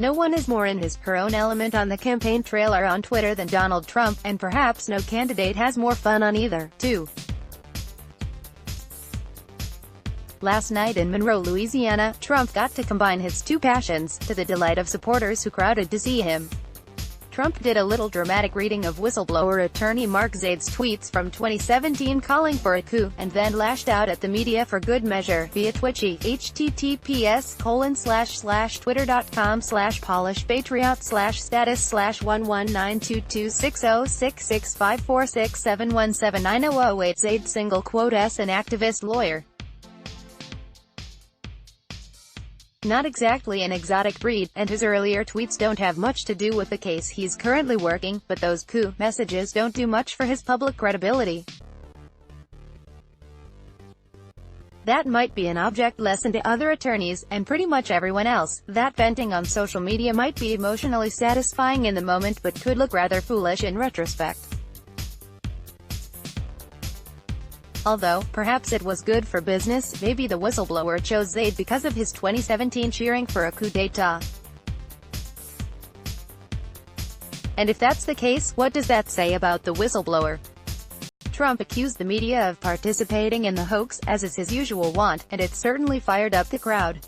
No one is more in her own element on the campaign trail or on Twitter than Donald Trump, and perhaps no candidate has more fun on either, too. Last night in Monroe, Louisiana, Trump got to combine his two passions, to the delight of supporters who crowded to see him. Trump did a little dramatic reading of whistleblower attorney Mark Zaid's tweets from 2017 calling for a coup, and then lashed out at the media for good measure, via Twitchy, https://twitter.com/PolishPatriots/1192260665467179008 Zaid single quote S an activist lawyer. Not exactly an exotic breed, and his earlier tweets don't have much to do with the case he's currently working, but those coup messages don't do much for his public credibility. That might be an object lesson to other attorneys, and pretty much everyone else, that venting on social media might be emotionally satisfying in the moment but could look rather foolish in retrospect. Although, perhaps it was good for business. Maybe the whistleblower chose Zaid because of his 2017 cheering for a coup d'etat. And if that's the case, what does that say about the whistleblower? Trump accused the media of participating in the hoax, as is his usual wont, and it certainly fired up the crowd.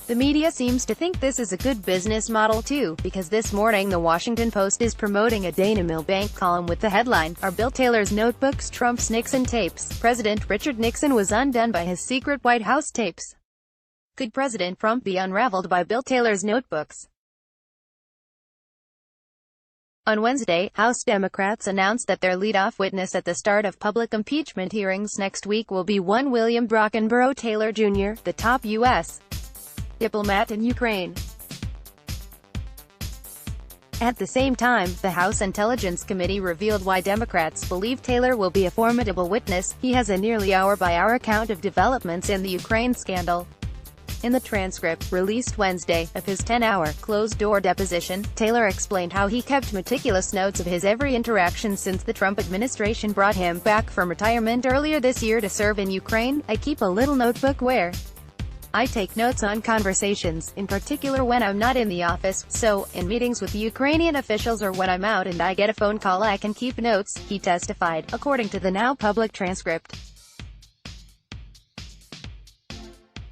The media seems to think this is a good business model too, because this morning the Washington Post is promoting a Dana Milbank column with the headline, "Are Bill Taylor's Notebooks Trump's Nixon Tapes? President Richard Nixon was undone by his secret White House tapes." Could President Trump be unraveled by Bill Taylor's notebooks? On Wednesday, House Democrats announced that their leadoff witness at the start of public impeachment hearings next week will be one William Brockenborough Taylor Jr., the top U.S. diplomat in Ukraine. At the same time, the House Intelligence Committee revealed why Democrats believe Taylor will be a formidable witness. He has a nearly hour-by-hour account of developments in the Ukraine scandal. In the transcript, released Wednesday, of his 10-hour, closed-door deposition, Taylor explained how he kept meticulous notes of his every interaction since the Trump administration brought him back from retirement earlier this year to serve in Ukraine. "I keep a little notebook where I take notes on conversations, in particular when I'm not in the office, so, in meetings with Ukrainian officials or when I'm out and I get a phone call I can keep notes," he testified, according to the now public transcript.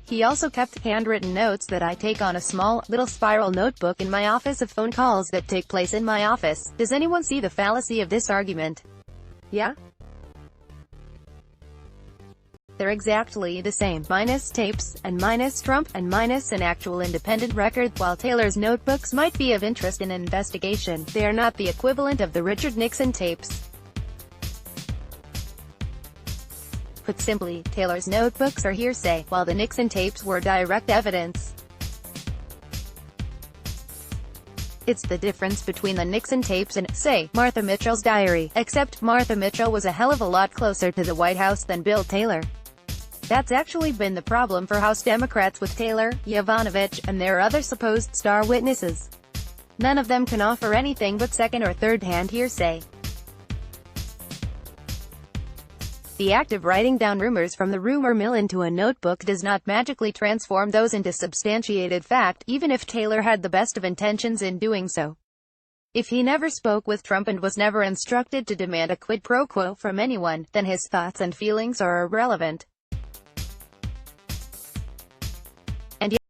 He also kept handwritten notes that I take on a small, little spiral notebook in my office of phone calls that take place in my office. Does anyone see the fallacy of this argument? Yeah? They're exactly the same, minus tapes, and minus Trump, and minus an actual independent record. While Taylor's notebooks might be of interest in an investigation, they are not the equivalent of the Richard Nixon tapes. Put simply, Taylor's notebooks are hearsay, while the Nixon tapes were direct evidence. It's the difference between the Nixon tapes and, say, Martha Mitchell's diary, except Martha Mitchell was a hell of a lot closer to the White House than Bill Taylor. That's actually been the problem for House Democrats with Taylor, Yovanovitch, and their other supposed star witnesses. None of them can offer anything but second- or third-hand hearsay. The act of writing down rumors from the rumor mill into a notebook does not magically transform those into substantiated fact, even if Taylor had the best of intentions in doing so. If he never spoke with Trump and was never instructed to demand a quid pro quo from anyone, then his thoughts and feelings are irrelevant.